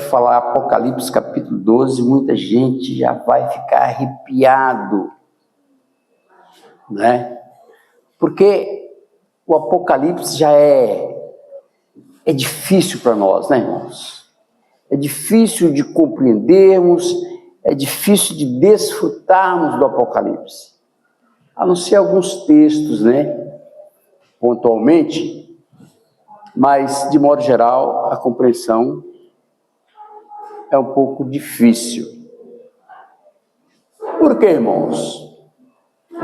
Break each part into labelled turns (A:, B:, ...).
A: falar Apocalipse capítulo 12, muita gente já vai ficar arrepiado, né? Porque o Apocalipse já é difícil para nós, né, irmãos? É difícil de compreendermos, é difícil de desfrutarmos do Apocalipse. A não ser alguns textos, né, pontualmente, mas, de modo geral, a compreensão é um pouco difícil. Por quê, irmãos?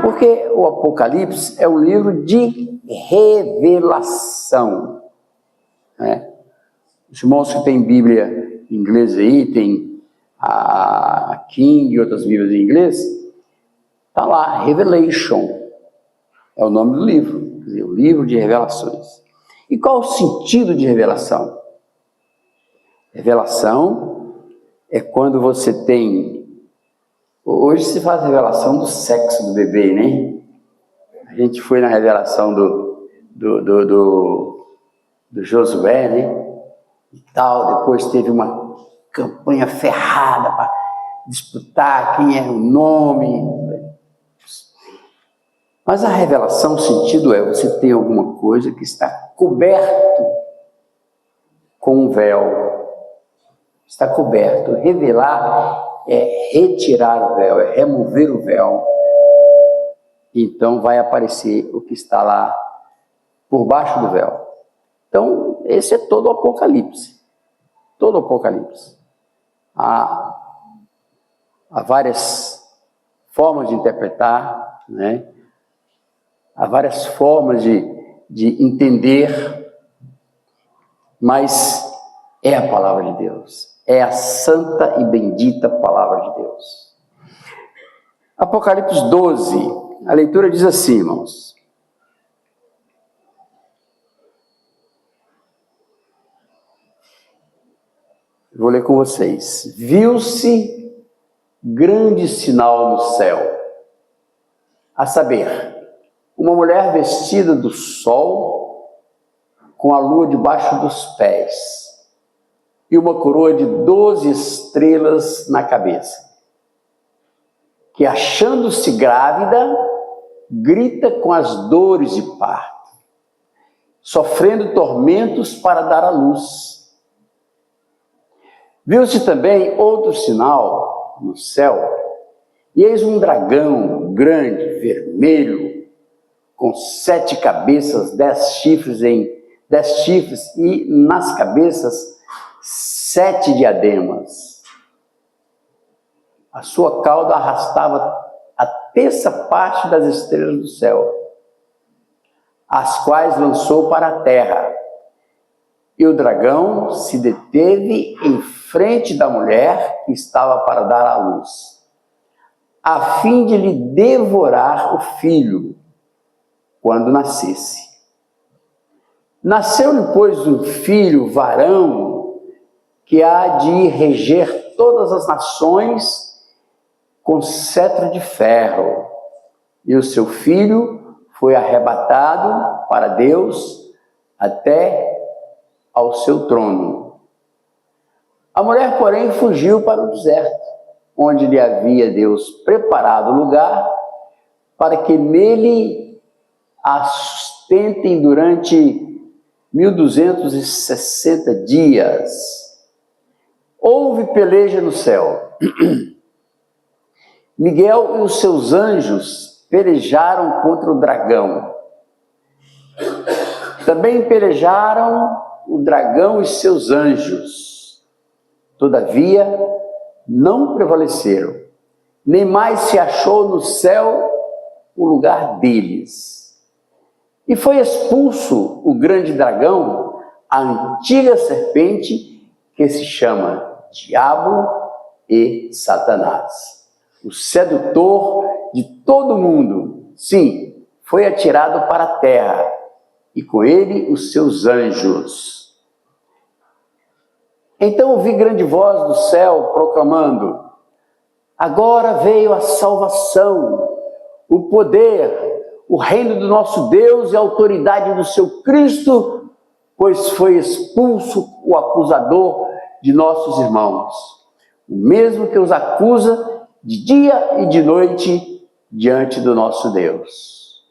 A: Porque o Apocalipse é um livro de revelação, né? Os irmãos que têm Bíblia em inglês aí, tem a King e outras Bíblias em inglês, está lá, Revelation, é o nome do livro, quer dizer, o livro de revelações. E qual o sentido de revelação? Revelação é quando você tem... Hoje se faz a revelação do sexo do bebê, né? A gente foi na revelação do Josué, né? E tal, depois teve uma campanha ferrada para disputar quem era o nome. Mas a revelação, o sentido é você ter alguma coisa que está coberto com um véu. Está coberto. Revelar é retirar o véu, é remover o véu. Então vai aparecer o que está lá por baixo do véu. Então, esse é todo o Apocalipse. Todo o Apocalipse. Há várias formas de interpretar, né? Há várias formas de entender, mas é a palavra de Deus. É a santa e bendita palavra de Deus. Apocalipse 12, a leitura diz assim, irmãos. Vou ler com vocês. Viu-se grande sinal no céu, a saber, uma mulher vestida do sol, com a lua debaixo dos pés, e uma coroa de 12 estrelas na cabeça, que, achando-se grávida, grita com as dores de parto, sofrendo tormentos para dar à luz. Viu-se também outro sinal no céu, e eis um dragão grande, vermelho, com 7 cabeças, 10 chifres e nas cabeças 7 diademas. A sua cauda arrastava a terça parte das estrelas do céu, as quais lançou para a terra. E o dragão se deteve em frente da mulher que estava para dar à luz, a fim de lhe devorar o filho quando nascesse. Nasceu-lhe, pois, um filho varão, que há de reger todas as nações com cetro de ferro. E o seu filho foi arrebatado para Deus até ao seu trono. A mulher, porém, fugiu para o deserto, onde lhe havia Deus preparado lugar para que nele a sustentem durante 1260 dias. Houve peleja no céu. Miguel e os seus anjos pelejaram contra o dragão. Também pelejaram o dragão e seus anjos. Todavia, não prevaleceram, nem mais se achou no céu o lugar deles. E foi expulso o grande dragão, a antiga serpente, que se chama Diabo e Satanás, o sedutor de todo mundo. Sim, foi atirado para a terra, e com ele os seus anjos. Então ouvi grande voz do céu proclamando: agora veio a salvação, o poder, o reino do nosso Deus e a autoridade do seu Cristo, pois foi expulso o acusador de nossos irmãos, o mesmo que os acusa de dia e de noite diante do nosso Deus.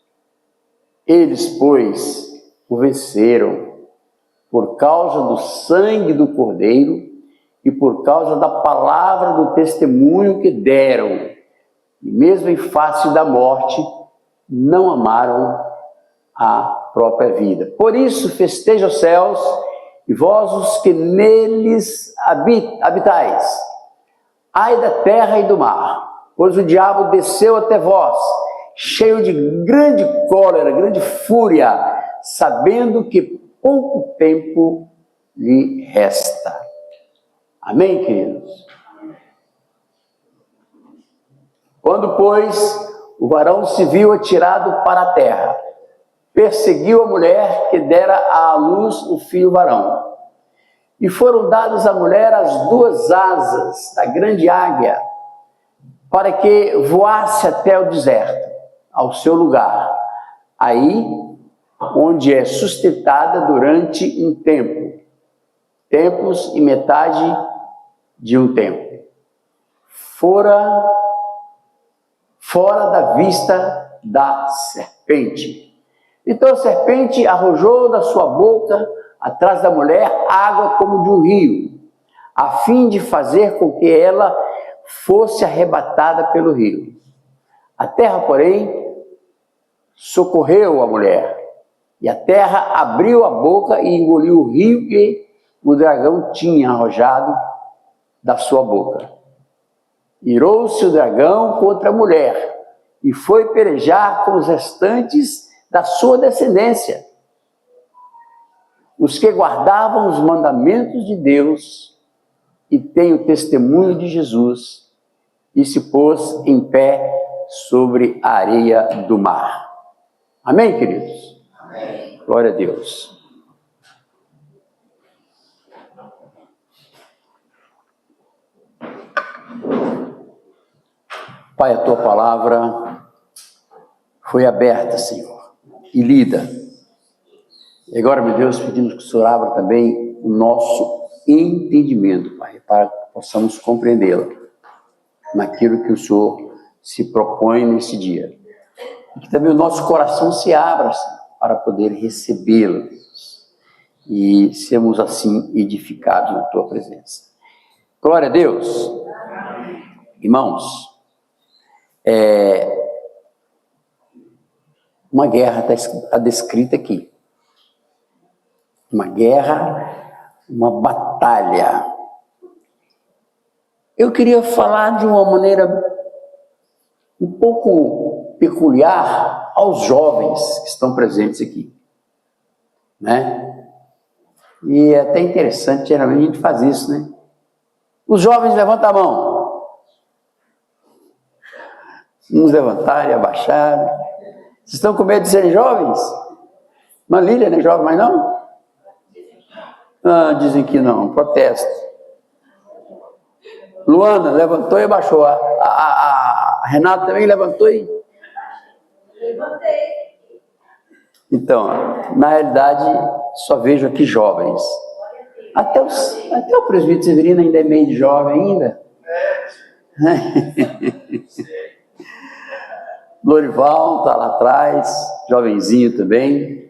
A: Eles, pois, o venceram por causa do sangue do Cordeiro e por causa da palavra do testemunho que deram, e mesmo em face da morte, não amaram a própria vida. Por isso, festeja os céus, e vós os que neles habitais. Ai da terra e do mar, pois o diabo desceu até vós, cheio de grande cólera, grande fúria, sabendo que pouco tempo lhe resta. Amém, queridos? Quando, pois, o varão se viu atirado para a terra, perseguiu a mulher que dera à luz o filho varão. E foram dadas à mulher as duas asas da grande águia, para que voasse até o deserto, ao seu lugar, aí onde é sustentada durante um tempo, tempos e metade de um tempo, fora da vista da serpente. Então a serpente arrojou da sua boca, atrás da mulher, água como de um rio, a fim de fazer com que ela fosse arrebatada pelo rio. A terra, porém, socorreu a mulher, e a terra abriu a boca e engoliu o rio que o dragão tinha arrojado da sua boca. Irou-se o dragão contra a mulher, e foi pelejar com os restantes da sua descendência, os que guardavam os mandamentos de Deus e têm o testemunho de Jesus, e se pôs em pé sobre a areia do mar. Amém, queridos? Amém. Glória a Deus. Pai, a tua palavra foi aberta, Senhor, e lida. E agora, meu Deus, pedimos que o Senhor abra também o nosso entendimento, Pai, para que possamos compreendê-la naquilo que o Senhor se propõe nesse dia. E que também o nosso coração se abra, Senhor, para poder recebê-la, e sermos assim edificados na tua presença. Glória a Deus. Irmãos, uma guerra está descrita aqui. Uma guerra, uma batalha. Eu queria falar de uma maneira um pouco peculiar aos jovens que estão presentes aqui, né? E é até interessante, geralmente a gente faz isso, né? Os jovens levantam a mão. Uns levantaram e abaixaram. Vocês estão com medo de serem jovens? Mas Lília não é jovem mais não? Ah, dizem que não, protesto. Luana levantou e abaixou. A Renata também levantou e... Levantei. Então, na realidade, só vejo aqui jovens. Até o presbítero Severino ainda é meio jovem ainda. Lorival está lá atrás, jovenzinho também.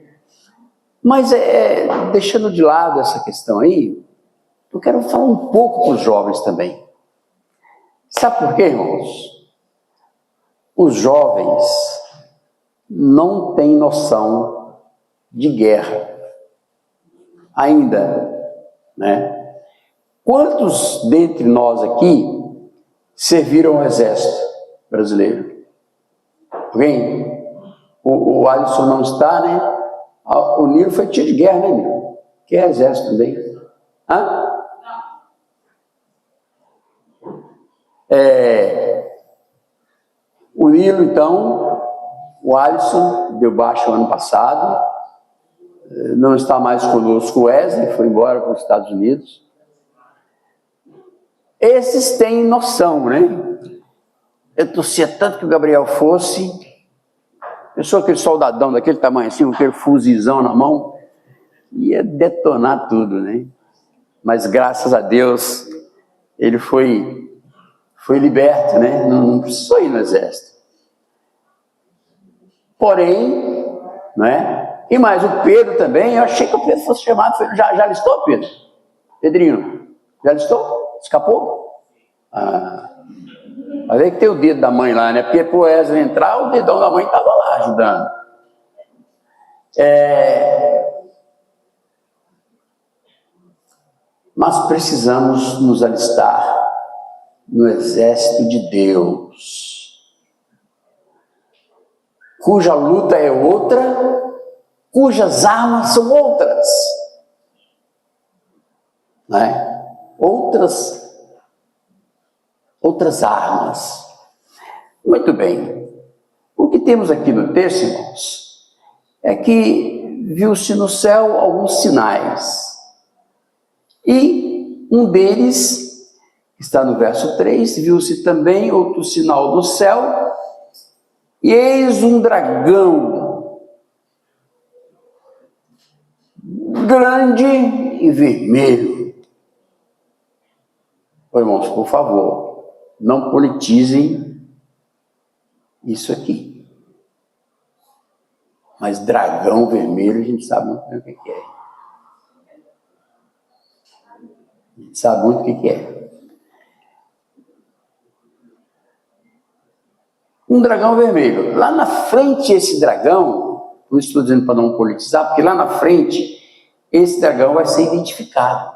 A: Mas, deixando de lado essa questão aí, eu quero falar um pouco para os jovens também. Sabe por quê, irmãos? Os jovens não têm noção de guerra ainda, né? Quantos dentre nós aqui serviram ao exército brasileiro? Alguém? O Alisson não está, né? O Nilo foi tiro de guerra, né, Nilo? Que é exército também. Hã? O Nilo, então, o Alisson deu baixa o ano passado, não está mais conosco o Wesley, foi embora para os Estados Unidos. Esses têm noção, né? Eu torcia tanto que o Gabriel fosse. Eu sou aquele soldadão daquele tamanho assim, com aquele fuzizão na mão, ia detonar tudo, né? mas graças a Deus ele foi liberto, né? Não precisou ir no exército. Porém, né? E mais, o Pedro também, eu achei que o Pedro fosse chamado, já listou, Pedro? Pedrinho, já listou? Escapou? Mas aí que tem o dedo da mãe lá, né? Porque pro Wesley entrar, o dedão da mãe estava lá ajudando. Mas precisamos nos alistar no exército de Deus, cuja luta é outra, cujas armas são outras, né? Outras armas. Muito bem. O que temos aqui no texto, irmãos, é que viu-se no céu alguns sinais. E um deles, está no verso 3, viu-se também outro sinal do céu, e eis um dragão, grande e vermelho. Irmãos, por favor, não politizem isso aqui. Mas dragão vermelho, a gente sabe muito bem o que é. A gente sabe muito o que é. Um dragão vermelho. Lá na frente, esse dragão, por isso estou dizendo para não politizar, porque lá na frente, esse dragão vai ser identificado,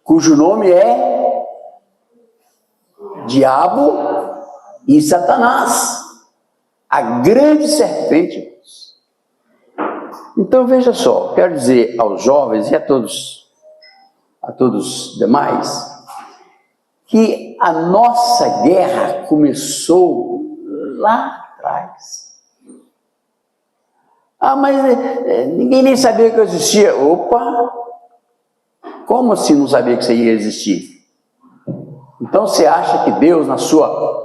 A: cujo nome é Diabo e Satanás, a grande serpente. Então veja só, quero dizer aos jovens e a todos os demais, que a nossa guerra começou lá atrás. Mas ninguém nem sabia que eu existia. Opa! Como assim não sabia que você ia existir? Então você acha que Deus, na sua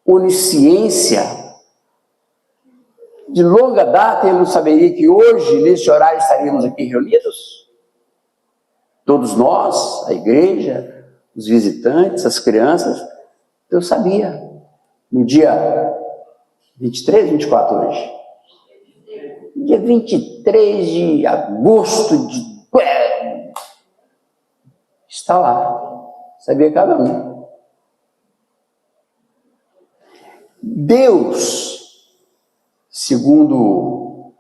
A: onisciência, de longa data, ele não saberia que hoje, nesse horário, estaríamos aqui reunidos? Todos nós, a igreja, os visitantes, as crianças, Deus sabia. No dia 23, 24 hoje? Dia 23 de agosto está lá. Sabia cada um. Deus, segundo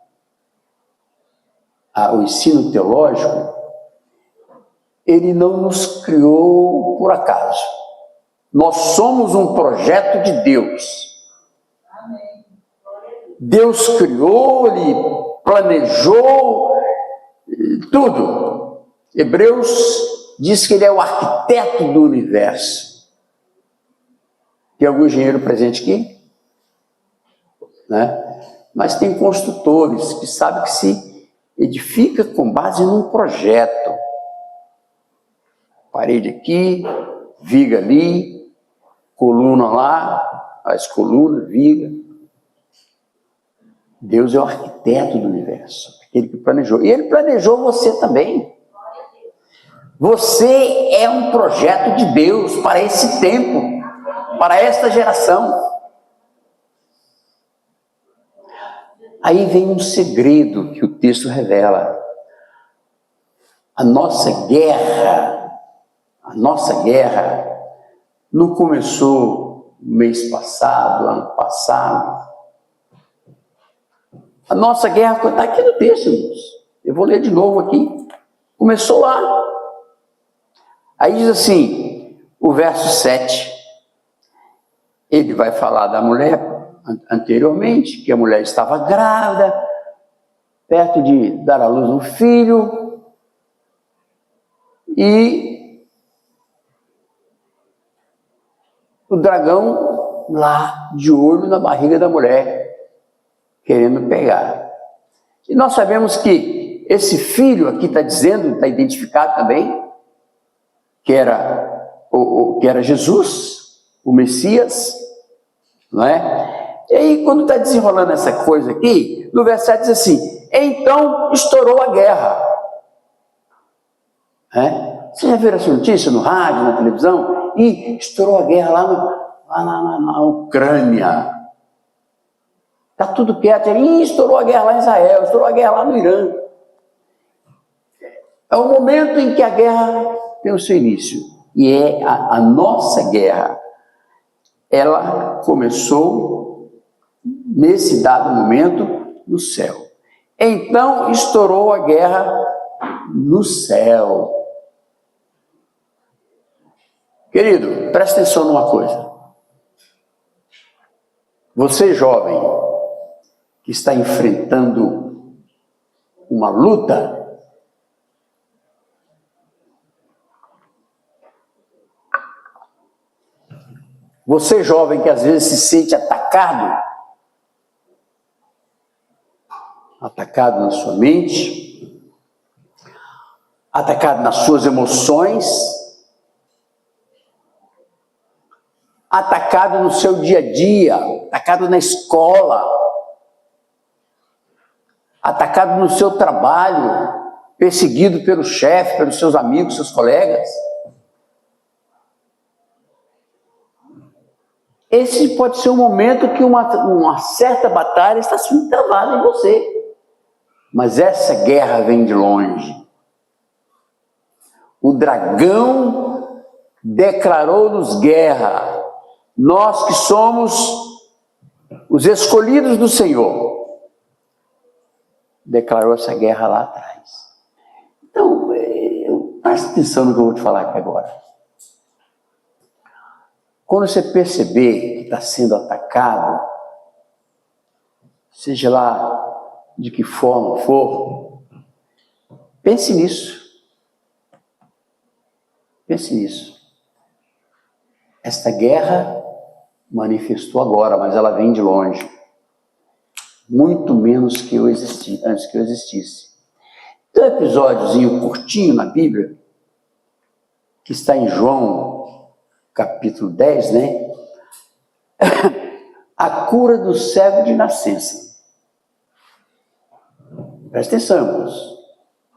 A: o ensino teológico, ele não nos criou por acaso. Nós somos um projeto de Deus. Deus criou, ele planejou tudo. Hebreus diz que ele é o arquiteto do universo. Tem algum engenheiro presente aqui? Né? Mas tem construtores que sabem que se edifica com base num projeto. Parede aqui, viga ali, coluna lá, as colunas, viga. Deus é o arquiteto do universo, aquele que planejou. E ele planejou você também. Você é um projeto de Deus para esse tempo, para esta geração. Aí vem um segredo que o texto revela. A nossa guerra não começou no mês passado, ano passado. A nossa guerra está aqui no texto, irmãos. Eu vou ler de novo aqui. Começou lá. Aí diz assim, o verso 7. Ele vai falar da mulher anteriormente, que a mulher estava grávida, perto de dar à luz um filho, e o dragão lá, de olho na barriga da mulher, querendo pegar. E nós sabemos que esse filho aqui está dizendo, está identificado também, que era Jesus, o Messias, não é? E aí, quando está desenrolando essa coisa aqui, no verso 7 diz assim, então estourou a guerra. né? Você já viu essa notícia no rádio, na televisão? E estourou a guerra lá na Ucrânia. Está tudo quieto. E estourou a guerra lá em Israel, estourou a guerra lá no Irã. É o momento em que a guerra tem o seu início. E é a nossa guerra. Ela começou, nesse dado momento, no céu. Então, estourou a guerra no céu. Querido, presta atenção numa coisa. Você, jovem, que está enfrentando uma luta, você, jovem, que às vezes se sente atacado na sua mente, atacado nas suas emoções, atacado no seu dia a dia, atacado na escola, atacado no seu trabalho, perseguido pelo chefe, pelos seus amigos, seus colegas. Esse pode ser um momento que uma certa batalha está sendo travada em você. Mas essa guerra vem de longe. O dragão declarou-nos guerra. Nós que somos os escolhidos do Senhor, declarou essa guerra lá atrás. Então, presta atenção no que eu vou te falar aqui agora. Quando você perceber que está sendo atacado, seja lá de que forma for, pense nisso. Pense nisso. Esta guerra manifestou agora, mas ela vem de longe. Muito menos que eu existi, antes que eu existisse. Tem um episódiozinho curtinho na Bíblia, que está em João, capítulo 10, né? A cura do cego de nascença. Presta atenção, irmãos.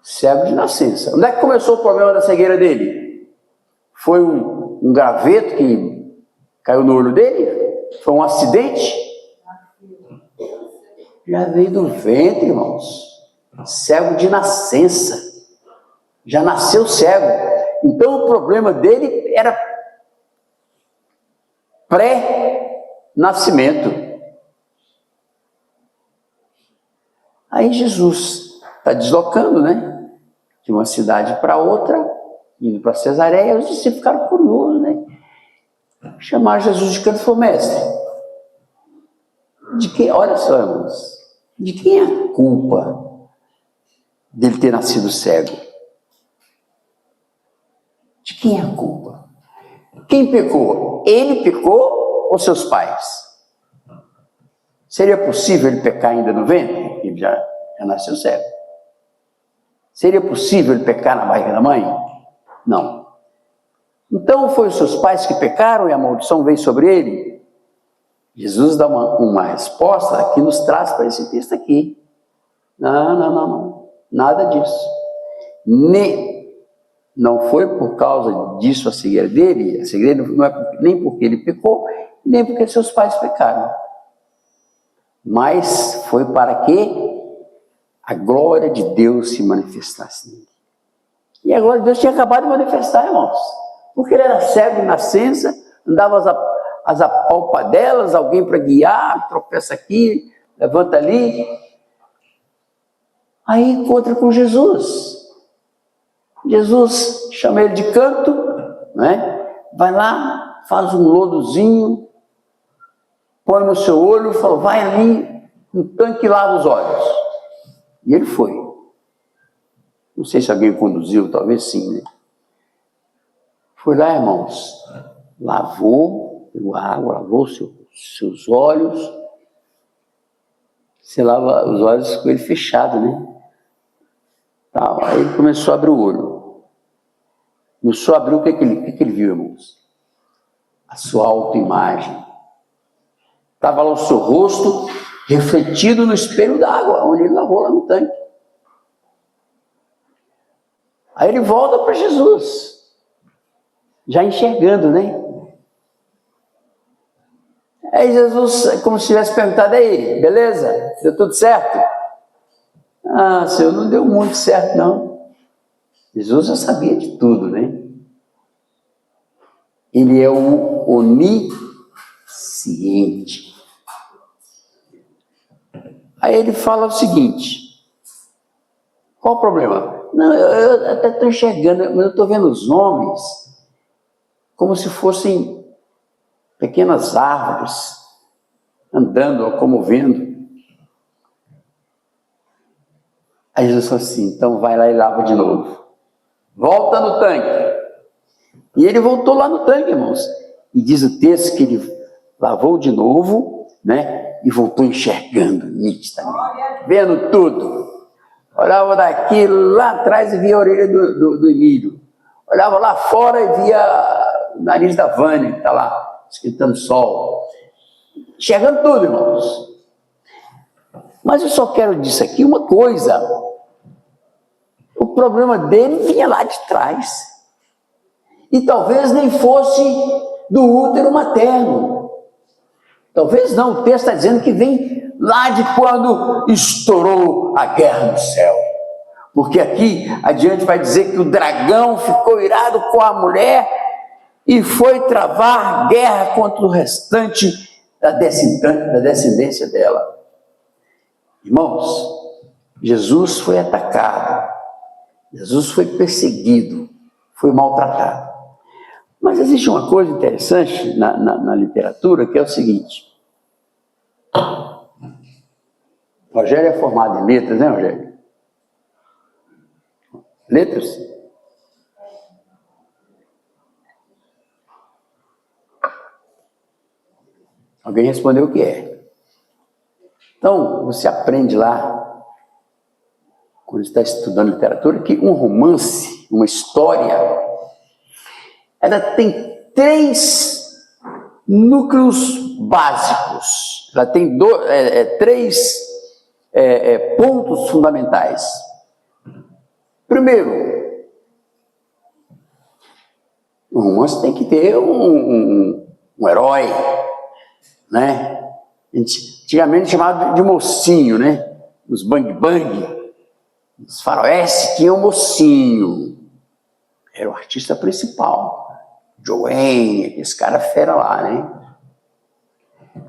A: Cego de nascença. Onde é que começou o problema da cegueira dele? Foi um graveto que caiu no olho dele? Foi um acidente? Já veio do ventre, irmãos. Cego de nascença. Já nasceu cego. Então o problema dele era pré-nascimento. Aí Jesus está deslocando, né? De uma cidade para outra, indo para Cesareia, os discípulos ficaram curiosos, né? Chamaram Jesus de canto e falou: mestre, de quem, olha só, irmãos, de quem é a culpa dele ter nascido cego? De quem é a culpa? Quem pecou? Ele pecou ou seus pais? Seria possível ele pecar ainda no ventre? Ele já nasceu cego. Seria possível ele pecar na barriga da mãe? Não. Então foi os seus pais que pecaram e a maldição veio sobre ele? Jesus dá uma resposta que nos traz para esse texto aqui. Não. Nada disso. Não foi por causa disso a cegueira dele. A cegueira não é nem porque ele pecou, nem porque seus pais pecaram. Mas foi para que a glória de Deus se manifestasse nele. E a glória de Deus tinha acabado de manifestar, irmãos. Porque ele era cego de nascença, andava as apalpadelas, alguém para guiar, tropeça aqui, levanta ali. Aí encontra com Jesus. Jesus chama ele de canto, né? Vai lá, faz um lodozinho, põe no seu olho e fala: vai ali no tanque e lava os olhos. E ele foi. Não sei se alguém conduziu, talvez sim, né? Foi lá, irmãos, lavou, pegou água, lavou seus olhos. Você lava os olhos com ele fechado, né? Aí ele começou a abrir o olho. Começou a abrir, o que ele viu, irmãos? A sua autoimagem. Estava lá o seu rosto refletido no espelho d'água, onde ele lavou lá no tanque. Aí ele volta para Jesus, já enxergando, né? Aí Jesus, como se tivesse perguntado, aí, beleza? Deu tudo certo? Ah, Senhor, não deu muito certo, não. Jesus já sabia de tudo, né? Ele é o onisciente. Aí ele fala o seguinte: qual o problema? Não, eu até estou enxergando, mas eu estou vendo os homens como se fossem pequenas árvores, andando, locomovendo. Aí Jesus falou assim: então vai lá e lava de novo. Volta no tanque. E ele voltou lá no tanque, irmãos. E diz o texto que ele lavou de novo, né? E voltou enxergando nitidamente, vendo tudo. Olhava daqui, lá atrás e via a orelha do Emílio. Olhava lá fora e via o nariz da Vânia, que está lá, esquentando sol. Enxergando tudo, irmãos. Mas eu só quero disso aqui uma coisa. O problema dele vinha lá de trás. E talvez nem fosse do útero materno. Talvez não, o texto está dizendo que vem lá de quando estourou a guerra no céu. Porque aqui adiante vai dizer que o dragão ficou irado com a mulher e foi travar guerra contra o restante da descendência dela. Irmãos, Jesus foi atacado, Jesus foi perseguido, foi maltratado. Mas existe uma coisa interessante na literatura, que é o seguinte. Rogério é formado em letras, né, Rogério? Letras? Alguém respondeu o que é. Então, você aprende lá, quando está estudando literatura, que um romance, uma história, ela tem 3 núcleos básicos. Ela tem 3 pontos fundamentais. Primeiro, o romance tem que ter um herói, né? Antigamente chamado de mocinho, né? Os bang-bang, os faroeste tinham um mocinho. Era o artista principal. Joanne, esse cara fera lá, né?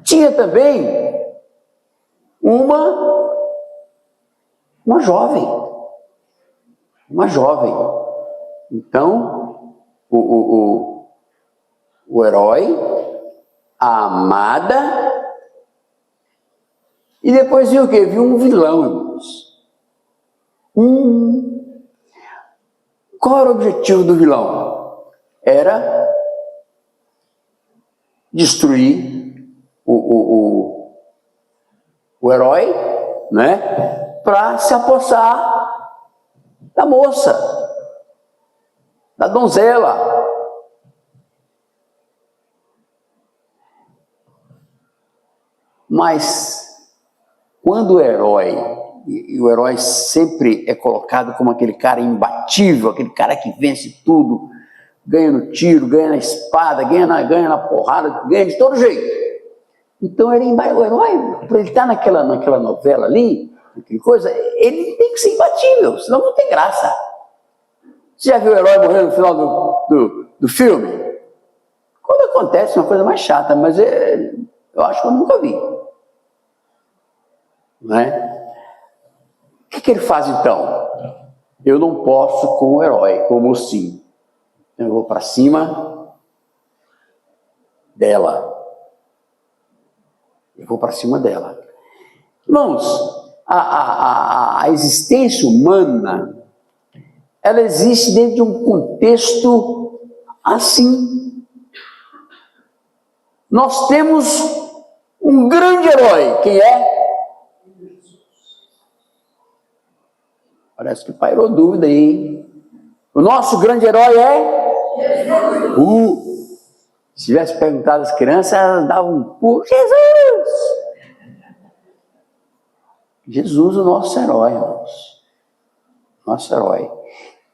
A: Tinha também uma jovem. Uma jovem. Então, o herói, a amada, e depois viu o quê? Viu um vilão, irmãos. Qual era o objetivo do vilão? Era destruir o herói, né? Para se apossar da moça, da donzela. Mas quando o herói, e o herói sempre é colocado como aquele cara imbatível, aquele cara que vence tudo, ganha no tiro, ganha na espada, ganha na porrada, ganha de todo jeito. Então o herói, para ele estar naquela novela ali, aquela coisa, ele tem que ser imbatível, senão não tem graça. Você já viu o herói morrer no final do filme? Quando acontece, é uma coisa mais chata, mas eu acho que eu nunca vi. Não é? O que ele faz então? Eu não posso com o herói, com o mocinho. Eu vou para cima dela. Eu vou para cima dela. Irmãos, a existência humana, ela existe dentro de um contexto assim. Nós temos um grande herói. Quem é? Parece que pairou dúvida aí. O nosso grande herói é? Se tivesse perguntado às crianças, elas davam um pulo. Jesus! Jesus, o nosso herói, irmãos. Nosso herói.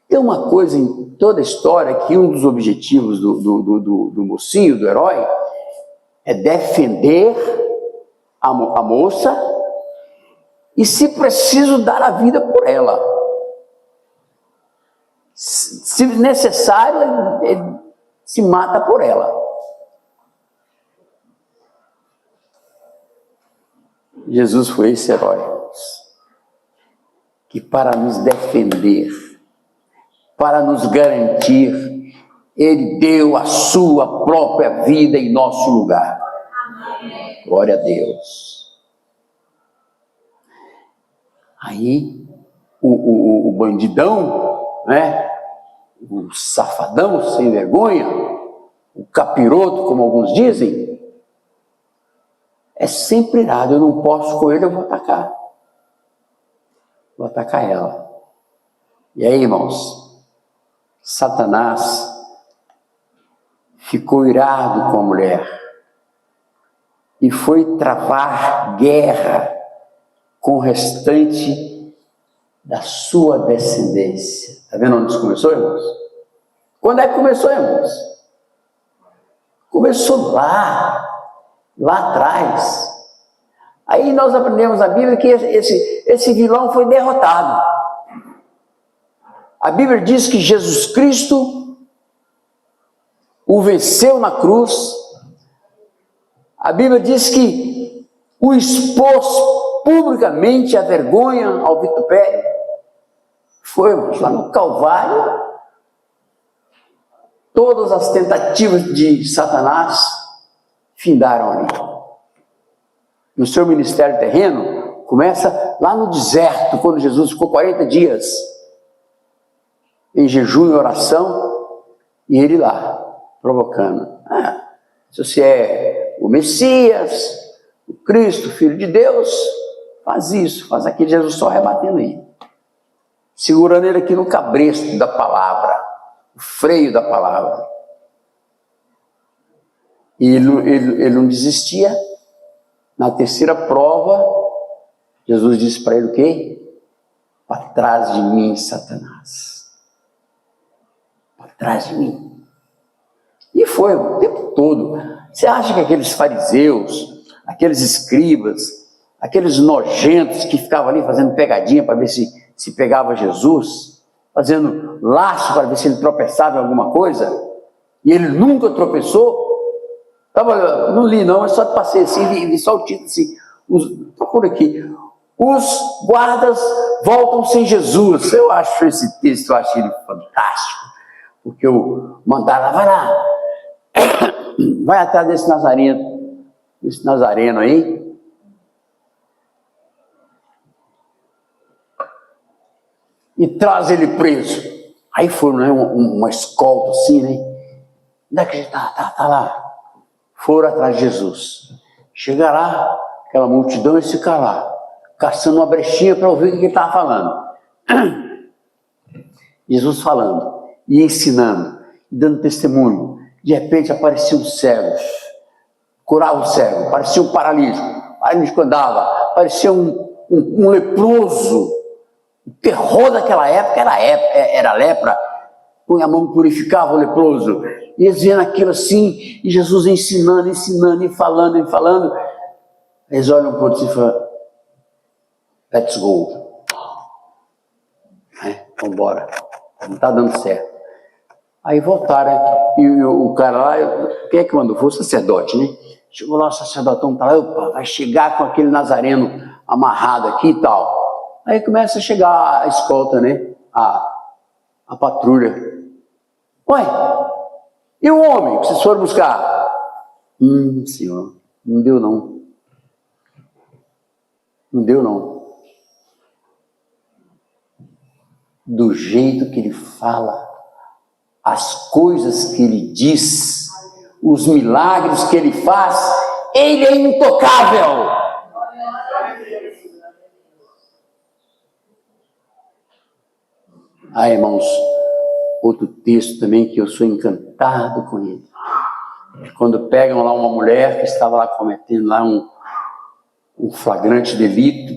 A: Tem uma coisa em toda a história que um dos objetivos do mocinho, do herói, é defender a moça e, se preciso, dar a vida por ela. Se necessário, ele se mata por ela. Jesus foi esse herói que, para nos defender, para nos garantir, ele deu a sua própria vida em nosso lugar. Amém. Glória a Deus. Aí, o bandidão, né? O safadão sem vergonha, o capiroto, como alguns dizem, é sempre irado. Eu não posso com ele, eu vou atacar. Vou atacar ela. E aí, irmãos, Satanás ficou irado com a mulher e foi travar guerra com o restante da sua descendência. Está vendo onde isso começou, irmãos? Quando é que começou, irmãos? Começou lá atrás. Aí nós aprendemos na Bíblia que esse vilão foi derrotado. A Bíblia diz que Jesus Cristo o venceu na cruz. A Bíblia diz que o expôs publicamente a vergonha ao vitupério. Foi, irmãos, lá no Calvário, todas as tentativas de Satanás findaram ali. No seu ministério terreno, começa lá no deserto, quando Jesus ficou 40 dias em jejum e oração, e ele lá, provocando. Se você é o Messias, o Cristo, Filho de Deus, faz isso, faz aquilo. Jesus só rebatendo aí, segurando ele aqui no cabresto da palavra, o freio da palavra. E ele não desistia. Na terceira prova, Jesus disse para ele o quê? Para trás de mim, Satanás. Para trás de mim. E foi o tempo todo. Você acha que aqueles fariseus, aqueles escribas, aqueles nojentos que ficavam ali fazendo pegadinha para ver se pegava Jesus, fazendo laço para ver se ele tropeçava em alguma coisa, e ele nunca tropeçou? Não li não, mas só passei assim, vi só o título assim, por aqui. Os guardas voltam sem Jesus. Eu acho esse texto, eu acho ele fantástico, porque eu mandava, vai lá, vai atrás desse Nazareno aí, e traz ele preso. Aí foram, né, uma escolta assim, né? Onde é que ele tá lá? Foram atrás de Jesus. Chega lá, aquela multidão, e fica lá, caçando uma brechinha para ouvir o que ele estava falando. Jesus falando, e ensinando, e dando testemunho. De repente aparecia um cego, curava o cego, aparecia um paralítico andava, aparecia um leproso. O terror daquela época era lepra. Põe a mão, purificava o leproso. E eles vendo aquilo assim, e Jesus ensinando e falando. Eles olham para o outro e falam, let's go. Vamos embora. Não está dando certo. Aí voltaram, e o cara lá, quem é que mandou? Foi o sacerdote, né? Chegou lá, o sacerdotão tá lá, opa, vai chegar com aquele nazareno amarrado aqui e tal. Aí começa a chegar a escolta, né? A patrulha. Ué, e o homem que vocês foram buscar? Senhor, não deu não. Não deu não. Do jeito que ele fala, as coisas que ele diz, os milagres que ele faz, ele é intocável. Irmãos, outro texto também que eu sou encantado com ele. Quando pegam lá uma mulher que estava lá cometendo lá um flagrante delito,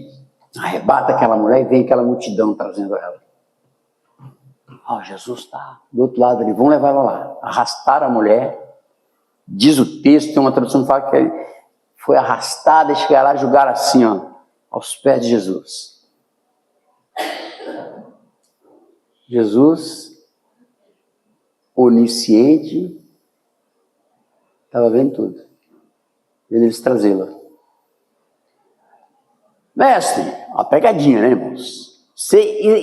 A: arrebata aquela mulher e vem aquela multidão trazendo ela. Jesus está do outro lado ali, vamos levar ela lá. Arrastaram a mulher, diz o texto, tem uma tradução que fala que foi arrastada e chegaram lá e jogaram assim, aos pés de Jesus. Jesus, onisciente, estava vendo tudo, vendo eles trazê-la. Mestre, uma pegadinha, né, irmãos?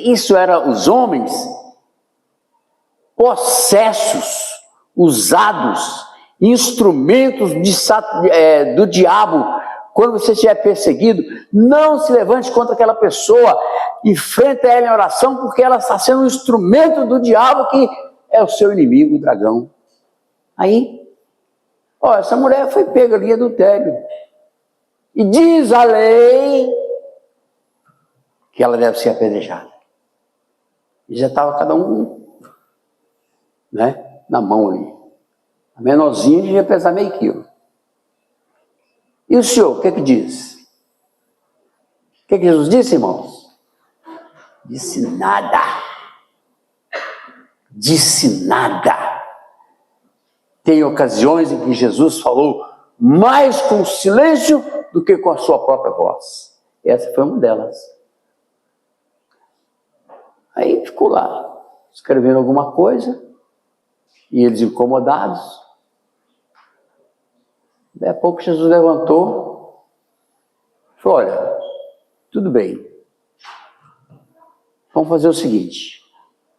A: Isso era os homens possessos, usados, instrumentos do diabo. Quando você estiver perseguido, não se levante contra aquela pessoa, enfrenta ela em oração, porque ela está sendo um instrumento do diabo, que é o seu inimigo, o dragão. Aí, essa mulher foi pega ali em adultério. E diz a lei que ela deve ser apedrejada. E já estava cada um, na mão ali. A menorzinha devia pesar meio quilo. E o senhor, o que diz? O que Jesus disse, irmãos? Disse nada. Disse nada. Tem ocasiões em que Jesus falou mais com silêncio do que com a sua própria voz. Essa foi uma delas. Aí ficou lá, escrevendo alguma coisa, e eles incomodados. Daí a pouco Jesus levantou e falou: olha, tudo bem, vamos fazer o seguinte: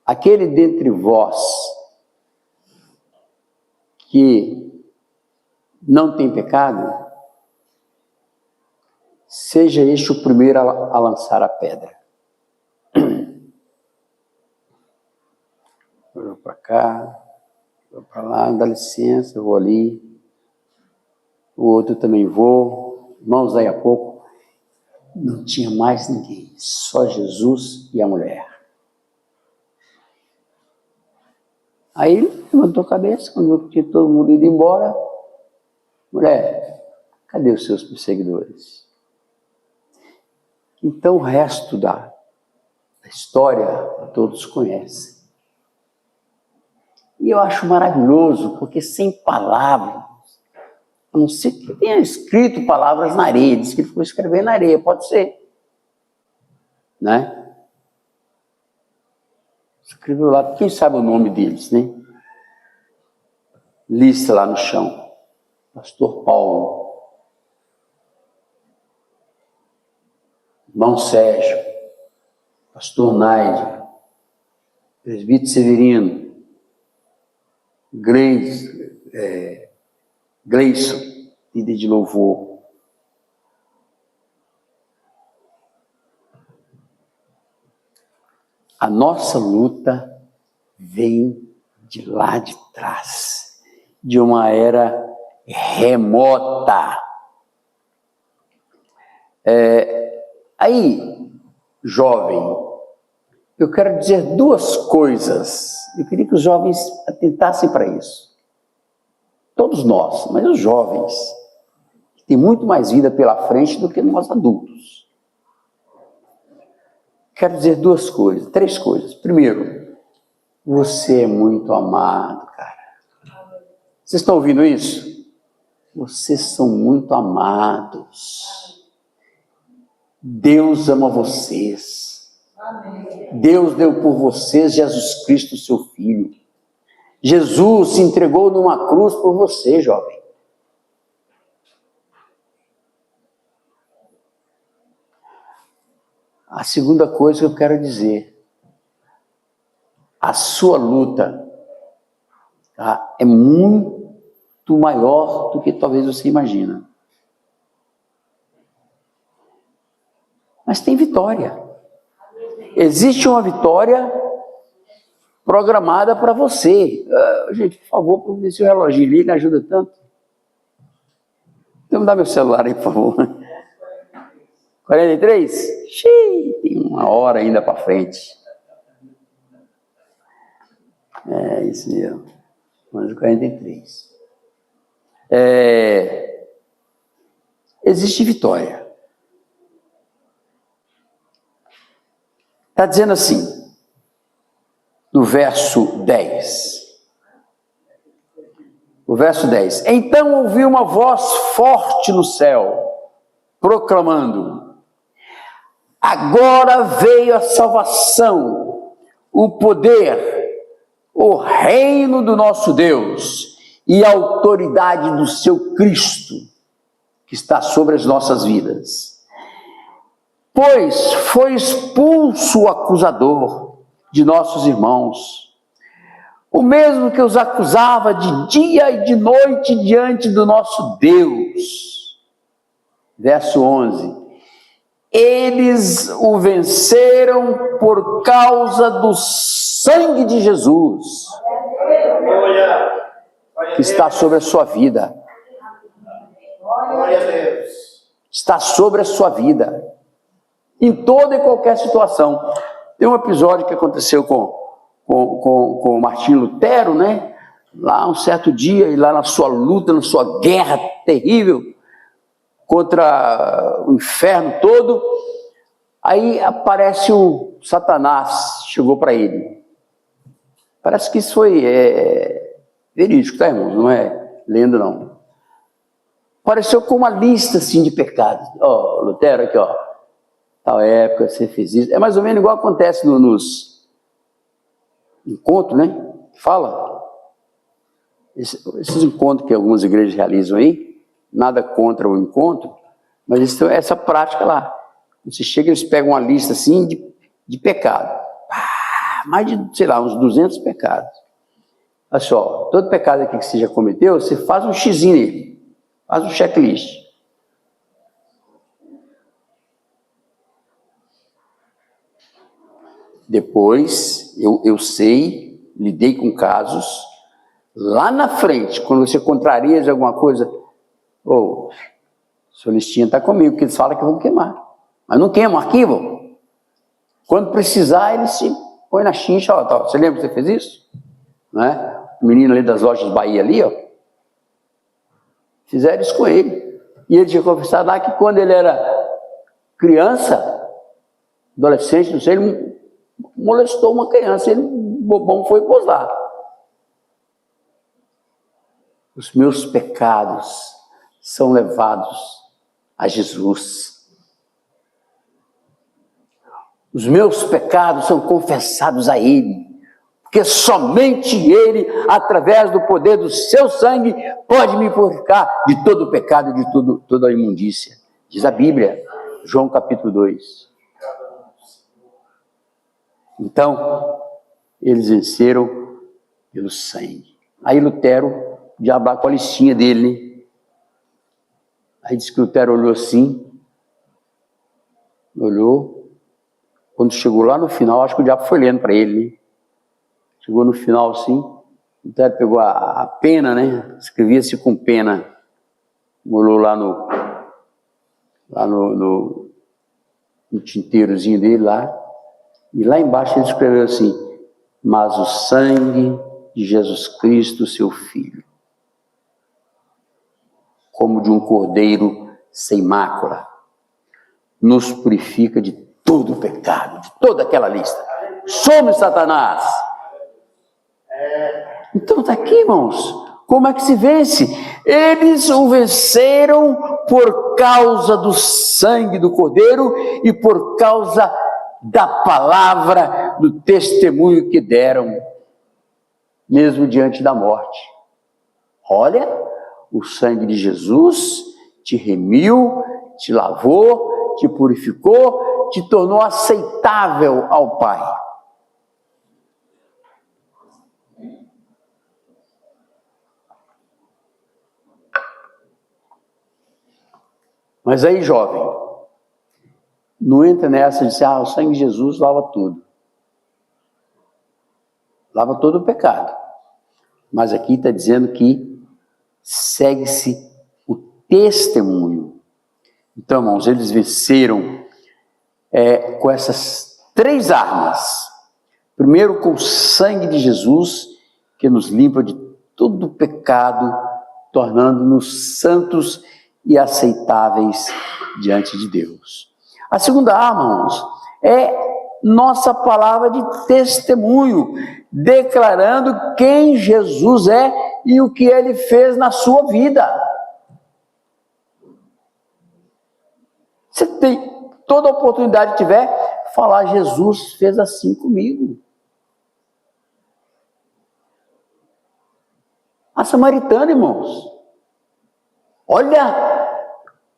A: aquele dentre vós que não tem pecado, seja este o primeiro a lançar a pedra. Olhou para cá, olhou para lá, dá licença, eu vou ali. O outro também vou. Irmãos, daí a pouco não tinha mais ninguém, só Jesus e a mulher. Aí ele levantou a cabeça, quando viu que tinha todo mundo ido embora: mulher, cadê os seus perseguidores? Então o resto da história todos conhecem. E eu acho maravilhoso, porque sem palavras, a não ser que tenha escrito palavras na areia, diz que ele foi escrever na areia, pode ser, Escreveu lá, quem sabe o nome deles, Lista lá no chão. Pastor Paulo, irmão Sérgio, pastor Naide, presbítero Severino, Gleison, líder de louvor. A nossa luta vem de lá de trás, de uma era remota. Aí, jovem, eu quero dizer duas coisas. Eu queria que os jovens atentassem para isso. Todos nós, mas os jovens, têm muito mais vida pela frente do que nós adultos. Quero dizer duas coisas, três coisas. Primeiro, você é muito amado, cara. Vocês estão ouvindo isso? Vocês são muito amados. Deus ama vocês. Deus deu por vocês Jesus Cristo, seu Filho. Jesus se entregou numa cruz por você, jovem. A segunda coisa que eu quero dizer: a sua luta é muito maior do que talvez você imagina. Mas tem vitória. Existe uma vitória programada para você. Gente, por favor, providencie o reloginho ali, ele ajuda tanto. Então, me dá meu celular aí, por favor. 43? Xiii, tem uma hora ainda para frente. É isso mesmo. 43. Existe vitória. Está dizendo assim, no verso 10. O verso 10. Então ouvi uma voz forte no céu, proclamando: agora veio a salvação, o poder, o reino do nosso Deus e a autoridade do seu Cristo, que está sobre as nossas vidas. Pois foi expulso o acusador de nossos irmãos, o mesmo que os acusava de dia e de noite diante do nosso Deus. Verso 11. Eles o venceram por causa do sangue de Jesus, que está sobre a sua vida. Está sobre a sua vida, em toda e qualquer situação. Tem um episódio que aconteceu com o Martinho Lutero, né? Lá um certo dia, e lá na sua luta, na sua guerra terrível contra o inferno todo, aí aparece o Satanás, chegou para ele. Parece que isso foi verídico, tá, irmãos? Não é lenda, não. Apareceu com uma lista assim de pecados. Ó, Lutero, aqui, ó, tal época você fez isso. É mais ou menos igual acontece nos encontros, né? Fala. Esses encontros que algumas igrejas realizam aí, nada contra o encontro, mas eles têm essa prática lá. Você chega, eles pegam uma lista assim de pecado. Mais de, sei lá, uns 200 pecados. Olha só, todo pecado aqui que você já cometeu, você faz um xizinho nele. Faz um checklist. Depois, eu sei, lidei com casos, lá na frente, quando você contraria de alguma coisa, o seu listinha está comigo, porque eles falam que vão queimar. Mas não queimam, arquivam. Quando precisar, eles se põem na chincha. Ó, tá, você lembra que você fez isso? Não é? O menino ali das lojas Bahia ali, ó. Fizeram isso com ele. E ele tinha confessado lá que quando ele era criança, adolescente, não sei, ele molestou uma criança. Ele, bobão, foi posar. Os meus pecados são levados a Jesus. Os meus pecados são confessados a Ele. Porque somente Ele, através do poder do seu sangue, pode me purificar de todo o pecado e de toda a imundícia. Diz a Bíblia, João capítulo 2. Então, eles venceram pelo sangue. Aí Lutero, o diabo com a listinha dele, aí diz que Lutero olhou assim, olhou, quando chegou lá no final, acho que o diabo foi lendo para ele, né? Chegou no final assim, Lutero pegou a pena, né? Escrevia-se com pena, molhou lá no tinteirozinho dele lá, e lá embaixo ele escreveu assim: mas o sangue de Jesus Cristo, seu Filho, como de um cordeiro sem mácula, nos purifica de todo o pecado, de toda aquela lista. Some, Satanás! Então está aqui, irmãos, como é que se vence? Eles o venceram por causa do sangue do cordeiro e por causa da palavra, do testemunho que deram, mesmo diante da morte. Olha, o sangue de Jesus te remiu, te lavou, te purificou, te tornou aceitável ao Pai. Mas aí, jovem, não entra nessa de dizer, o sangue de Jesus lava tudo. Lava todo o pecado. Mas aqui está dizendo que segue-se o testemunho. Então, irmãos, eles venceram com essas 3 armas. Primeiro, com o sangue de Jesus, que nos limpa de todo o pecado, tornando-nos santos e aceitáveis diante de Deus. A segunda arma, irmãos, é nossa palavra de testemunho, declarando quem Jesus é e o que ele fez na sua vida. Você tem toda a oportunidade que tiver, falar: Jesus fez assim comigo. A samaritana, irmãos, olha,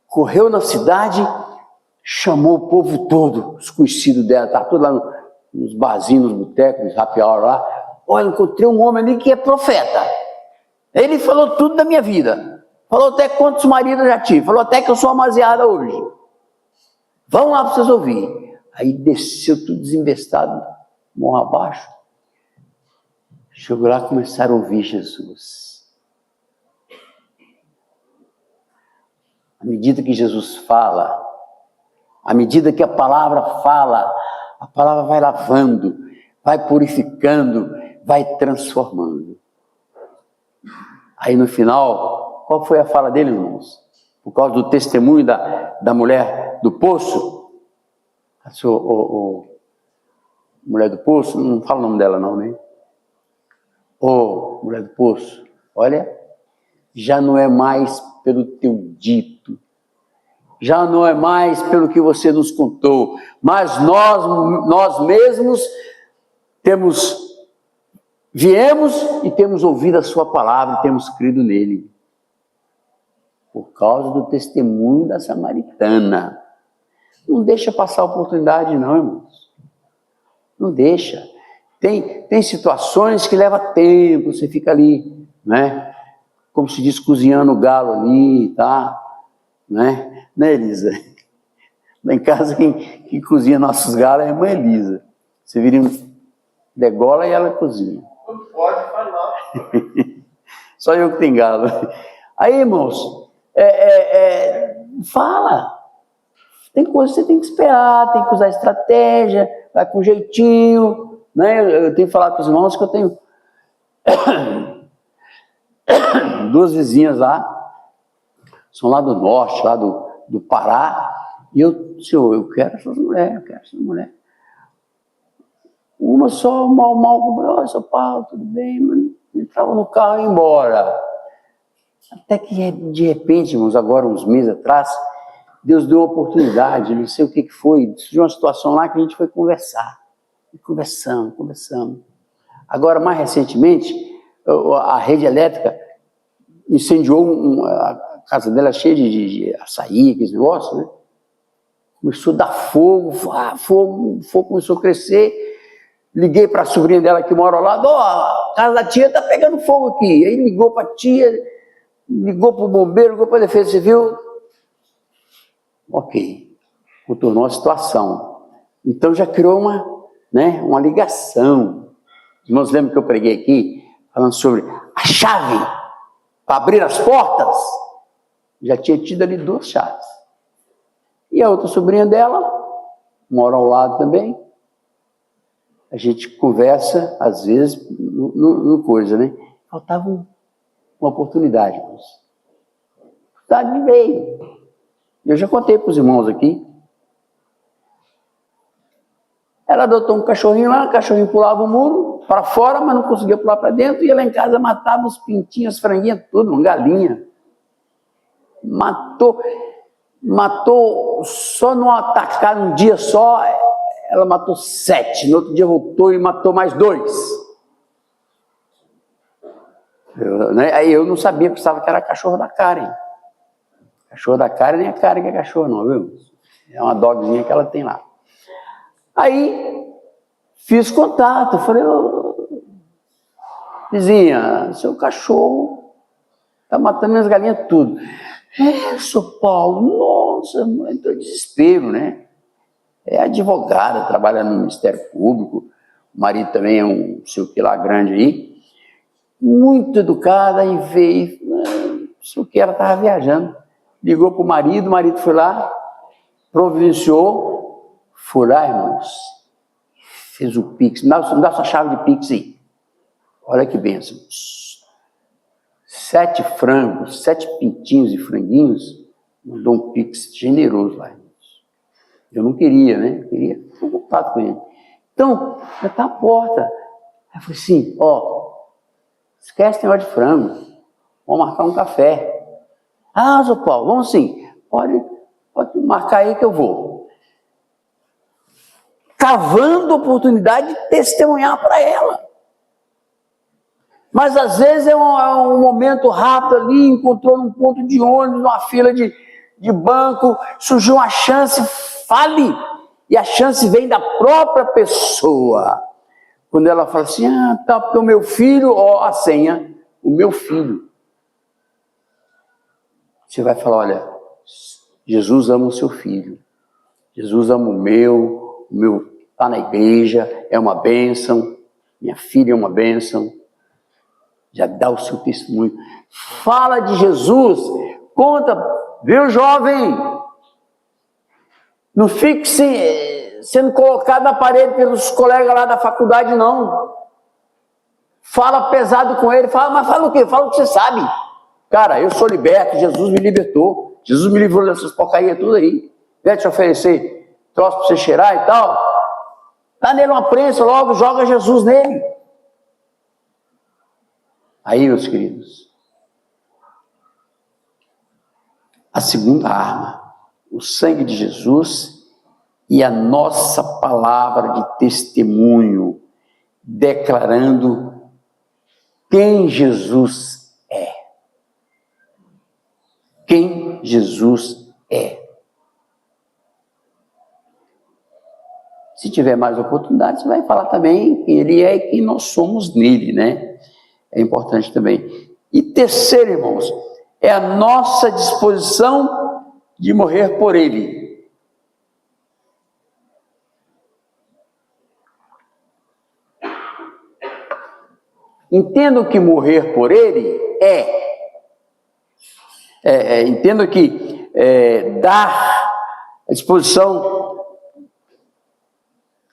A: correu na cidade, chamou o povo todo, os conhecidos dela, está tudo lá nos barzinhos, nos botecos, nos happy hour lá. Olha, encontrei um homem ali que é profeta. Ele falou tudo da minha vida. Falou até quantos maridos eu já tive. Falou até que eu sou amaziada hoje. Vão lá para vocês ouvirem. Aí desceu tudo desinvestado, morro abaixo. Chegou lá e começaram a ouvir Jesus. À medida que Jesus fala, à medida que a palavra fala, a palavra vai lavando, vai purificando, vai transformando. Aí no final, qual foi a fala dele, irmãos? Por causa do testemunho da mulher do poço? Mulher do poço, não fala o nome dela não, né? Mulher do poço, olha, já não é mais pelo teu dito, já não é mais pelo que você nos contou, mas nós mesmos viemos e temos ouvido a sua palavra e temos crido nele. Por causa do testemunho da samaritana. Não deixa passar a oportunidade não, irmãos. Não deixa. Tem situações que leva tempo, você fica ali, né? Como se diz, cozinhando o galo ali, tá? Né, Elisa? Lá em casa quem cozinha nossos galos é a irmã Elisa. Você vira degola e ela cozinha.
B: Não pode falar.
A: Só eu que tenho galo. Aí, irmãos, fala. Tem coisa que você tem que esperar, tem que usar estratégia, vai com jeitinho, né? Eu tenho que falar com os irmãos que eu tenho duas vizinhas lá, são lá do norte, lá do Pará, e Senhor, eu quero essas mulheres, Uma só mal comprou: São Paulo, tudo bem, mano. Entrava no carro e ia embora. Até que de repente, irmãos, agora uns meses atrás, Deus deu uma oportunidade, não sei o que foi, surgiu uma situação lá que a gente foi conversar. E conversamos. Agora, mais recentemente, a rede elétrica incendiou a casa dela cheia de açaí, aqueles negócios, né? Começou a dar fogo, o fogo começou a crescer. Liguei para a sobrinha dela que mora ao lado: a casa da tia está pegando fogo aqui. Aí ligou para a tia, ligou para o bombeiro, ligou para a defesa civil. Ok, contornou a situação. Então já criou uma ligação. Os irmãos lembram que eu preguei aqui, falando sobre a chave para abrir as portas? Já tinha tido ali 2 chaves. E a outra sobrinha dela, mora ao lado também. A gente conversa, às vezes, no coisa, né? Faltava uma oportunidade, irmãos. A oportunidade veio. Eu já contei para os irmãos aqui. Ela adotou um cachorrinho lá, o cachorrinho pulava o muro para fora, mas não conseguia pular para dentro, e ela em casa matava os pintinhos, as franguinhas, tudo, uma galinha. Matou só num atacar um dia só, ela matou 7. No outro dia voltou e matou mais 2. Aí eu não sabia, pensava que era cachorro da Karen. Cachorro da Karen nem a Karen que é cachorro não, viu? É uma dogzinha que ela tem lá. Aí fiz contato, falei: vizinha, seu cachorro está matando minhas galinhas tudo. São Paulo, nossa, entrou em desespero, né? É advogada, trabalha no Ministério Público, o marido também é um sei o que lá grande aí, muito educada, e veio, não sei o que, ela estava viajando, ligou para o marido foi lá, providenciou, foi lá, irmãos, fez o Pix, me dá sua chave de Pix aí, olha que bênção, 7 frangos, 7 pintinhos e franguinhos, mandou um Pix generoso lá. Eu não queria, né? Queria ficar ocupado com ele. Então, já está a porta. Aí eu falei assim, esquece o negócio de frango. Vamos marcar um café. Ah, Sr. Paulo, vamos sim. Pode marcar aí que eu vou. Cavando a oportunidade de testemunhar para ela. Mas às vezes é um momento rápido ali, encontrou num ponto de ônibus, numa fila de banco, surgiu uma chance, fale. E a chance vem da própria pessoa. Quando ela fala assim, tá, porque o meu filho, a senha, o meu filho. Você vai falar, olha, Jesus ama o seu filho. Jesus ama o meu está na igreja, é uma bênção, minha filha é uma bênção. Já dá o seu testemunho. Fala de Jesus, conta, viu, jovem? Não fique sendo colocado na parede pelos colegas lá da faculdade, não. Fala pesado com ele, mas fala o quê? Fala o que você sabe. Cara, eu sou liberto, Jesus me libertou, Jesus me livrou dessas porcarias tudo aí. Vai te oferecer troço para você cheirar e tal. Dá nele uma prensa logo, joga Jesus nele. Aí, meus queridos, a segunda arma, o sangue de Jesus e a nossa palavra de testemunho, declarando quem Jesus é. Quem Jesus é. Se tiver mais oportunidade, você vai falar também quem ele é e quem nós somos nele, né? É importante também. E terceiro, irmãos, é a nossa disposição de morrer por ele. Entendo que morrer por ele entendo que dar a disposição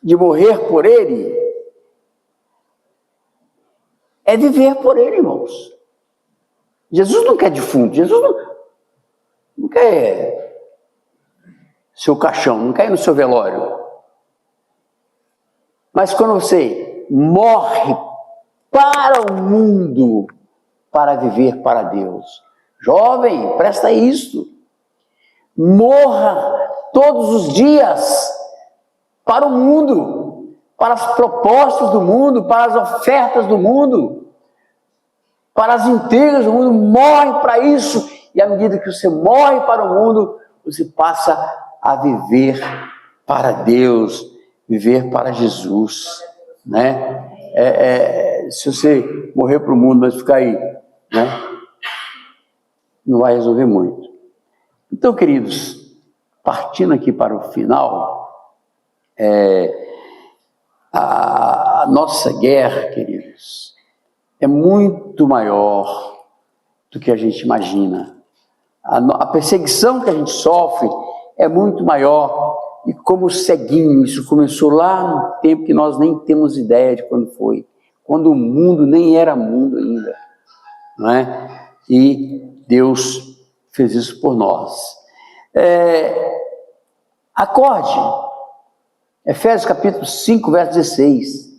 A: de morrer por ele é viver por ele, irmãos. Jesus não quer defunto, Jesus não quer seu caixão, não quer ir no seu velório. Mas quando você morre para o mundo, para viver para Deus. Jovem, presta isso. Morra todos os dias para o mundo, para as propostas do mundo, para as ofertas do mundo, para as intrigas do mundo. Morre para isso. E à medida que você morre para o mundo, você passa a viver para Deus, viver para Jesus, né? Se você morrer para o mundo, mas ficar aí, né? Não vai resolver muito. Então, queridos, partindo aqui para o final, a nossa guerra, queridos, é muito maior do que a gente imagina. A perseguição que a gente sofre é muito maior. E como ceguinho, isso começou lá no tempo que nós nem temos ideia de quando foi. Quando o mundo nem era mundo ainda. Não é? E Deus fez isso por nós. Acorde. Efésios capítulo 5, verso 16.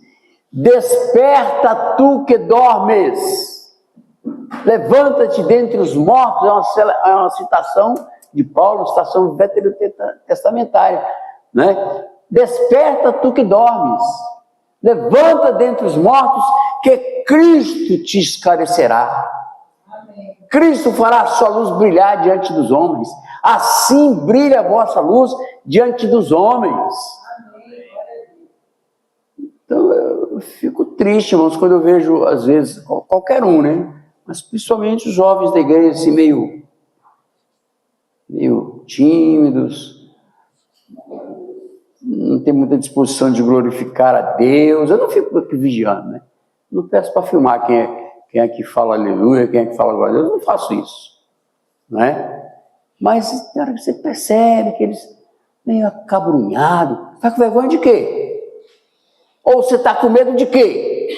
A: Desperta tu que dormes. Levanta-te dentre os mortos. É uma citação de Paulo, uma citação veterotestamentária, né? Desperta tu que dormes. Levanta dentre os mortos, que Cristo te esclarecerá. Amém. Cristo fará a sua luz brilhar diante dos homens. Assim brilha a vossa luz diante dos homens. Amém. Então eu fico triste, irmãos, quando eu vejo, às vezes, qualquer um, né? Mas principalmente os jovens da igreja, assim, meio tímidos, não tem muita disposição de glorificar a Deus. Eu não fico aqui vigiando, né? Não peço para filmar quem é que fala aleluia, quem é que fala glória a Deus. Eu não faço isso, né? Mas na hora que você percebe que eles meio acabrunhados, está com vergonha de quê? Ou você está com medo de quê?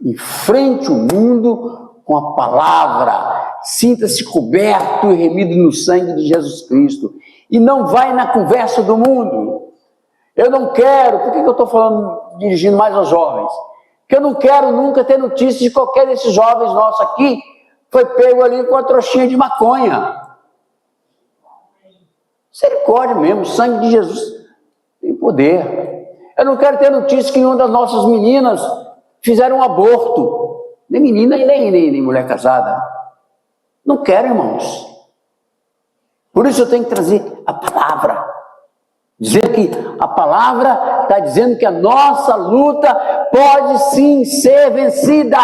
A: Enfrente o mundo com a palavra. Sinta-se coberto e remido no sangue de Jesus Cristo. E não vai na conversa do mundo. Eu não quero, por que eu estou falando, dirigindo mais aos jovens? Porque eu não quero nunca ter notícia de qualquer desses jovens nossos aqui foi pego ali com a trouxinha de maconha. Misericórdia mesmo, o sangue de Jesus tem poder. Eu não quero ter notícia que uma das nossas meninas fizeram um aborto. Nem menina e nem mulher casada. Não quero, irmãos. Por isso eu tenho que trazer a palavra. Dizer que a palavra está dizendo que a nossa luta pode sim ser vencida.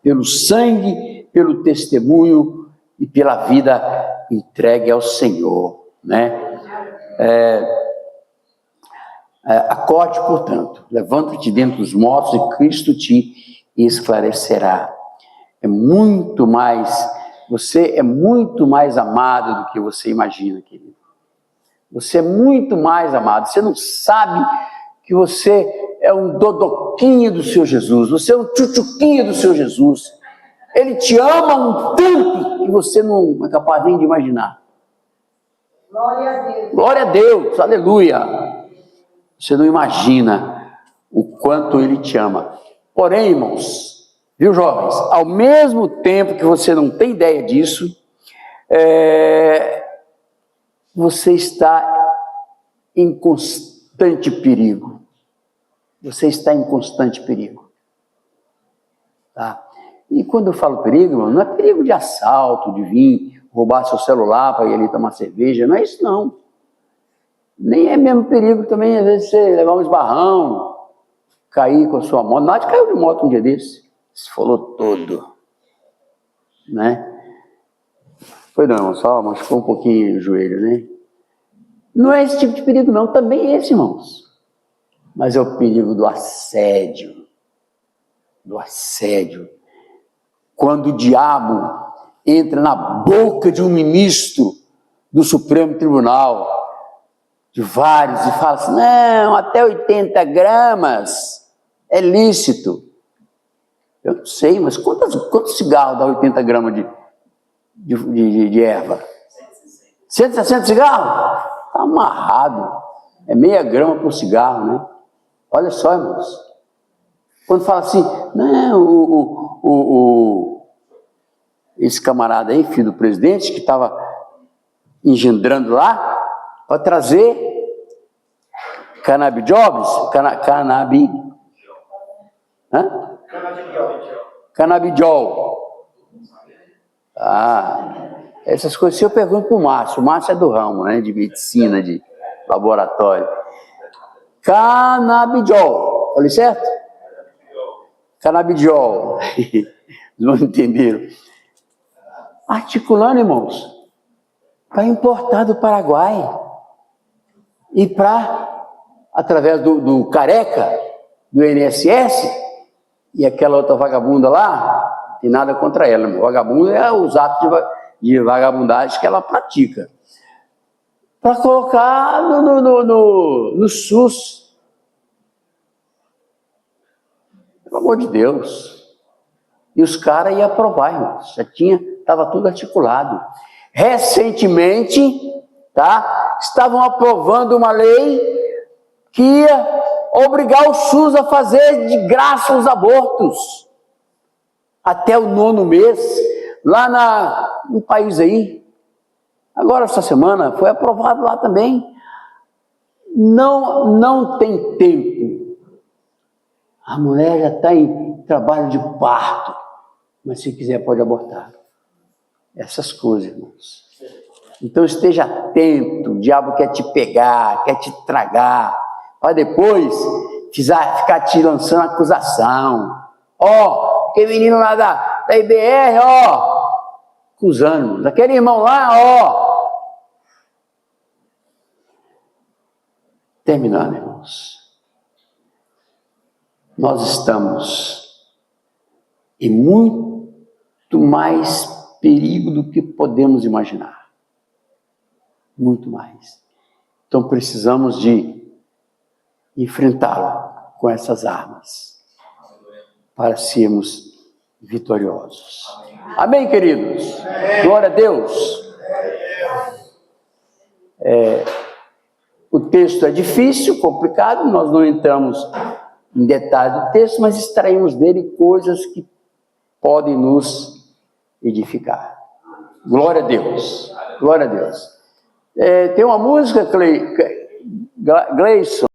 A: Pelo sangue, pelo testemunho e pela vida entregue ao Senhor, né? Acorde, portanto, levanta-te dentre dos mortos e Cristo te esclarecerá. Você é muito mais amado do que você imagina, querido. Você é muito mais amado. Você não sabe que você é um dodoquinho do Senhor Jesus. Você é um tchutchuquinho do Senhor Jesus. Ele te ama um tanto que você não é capaz nem de imaginar.
B: Glória a Deus.
A: Glória a Deus, aleluia. Você não imagina o quanto Ele te ama. Porém, irmãos, viu, jovens? Ao mesmo tempo que você não tem ideia disso, você está em constante perigo. Você está em constante perigo. Tá? E quando eu falo perigo, irmão, não é perigo de assalto, de vir roubar seu celular para ir ali tomar cerveja, não é isso não. Nem é mesmo perigo também, às vezes, você levar um esbarrão, cair com a sua moto. Nós caiu de moto um dia desse, se falou todo. Né? Foi não, só machucou um pouquinho o joelho, né? Não é esse tipo de perigo não, também é esse, irmãos. Mas é o perigo do assédio. Do assédio. Quando o diabo entra na boca de um ministro do Supremo Tribunal, de vários, e fala assim, não, até 80 gramas é lícito. Eu não sei, mas quantos cigarros dá 80 gramas de erva? 160 cigarros? Está amarrado. É meia grama por cigarro, né? Olha só, irmãos. Quando fala assim, não, esse camarada aí, filho do presidente, que estava engendrando lá, para trazer canabidiol. Essas coisas eu pergunto para o Márcio. O Márcio é do ramo, né, de medicina, de laboratório. Canabidiol. Falei certo? Canabidiol. Não entenderam. Articulando, irmãos, para importar do Paraguai. E para, através do Careca, do INSS, e aquela outra vagabunda lá, tem nada contra ela, irmão. Vagabunda é os atos de vagabundagem que ela pratica. Para colocar no SUS. Pelo amor de Deus. E os caras iam aprovar, irmãos. Estava tudo articulado. Recentemente, estavam aprovando uma lei que ia obrigar o SUS a fazer de graça os abortos. Até o 9º mês, lá no país aí. Agora, essa semana, foi aprovado lá também. Não tem tempo. A mulher já está em trabalho de parto. Mas se quiser pode abortar. Essas coisas, irmãos. Então esteja atento. O diabo quer te pegar, quer te tragar. Para depois ficar te lançando acusação. Que menino lá da IBR, acusando. Aquele irmão lá, Terminando, irmãos. Nós estamos em muito mais perigo do que podemos imaginar. Muito mais. Então precisamos de enfrentá-lo com essas armas para sermos vitoriosos. Amém, queridos? Amém. Glória a Deus. O texto é difícil, complicado, nós não entramos em detalhe do texto, mas extraímos dele coisas que podem nos edificar. Glória a Deus, glória a Deus. Tem uma música, Gleison,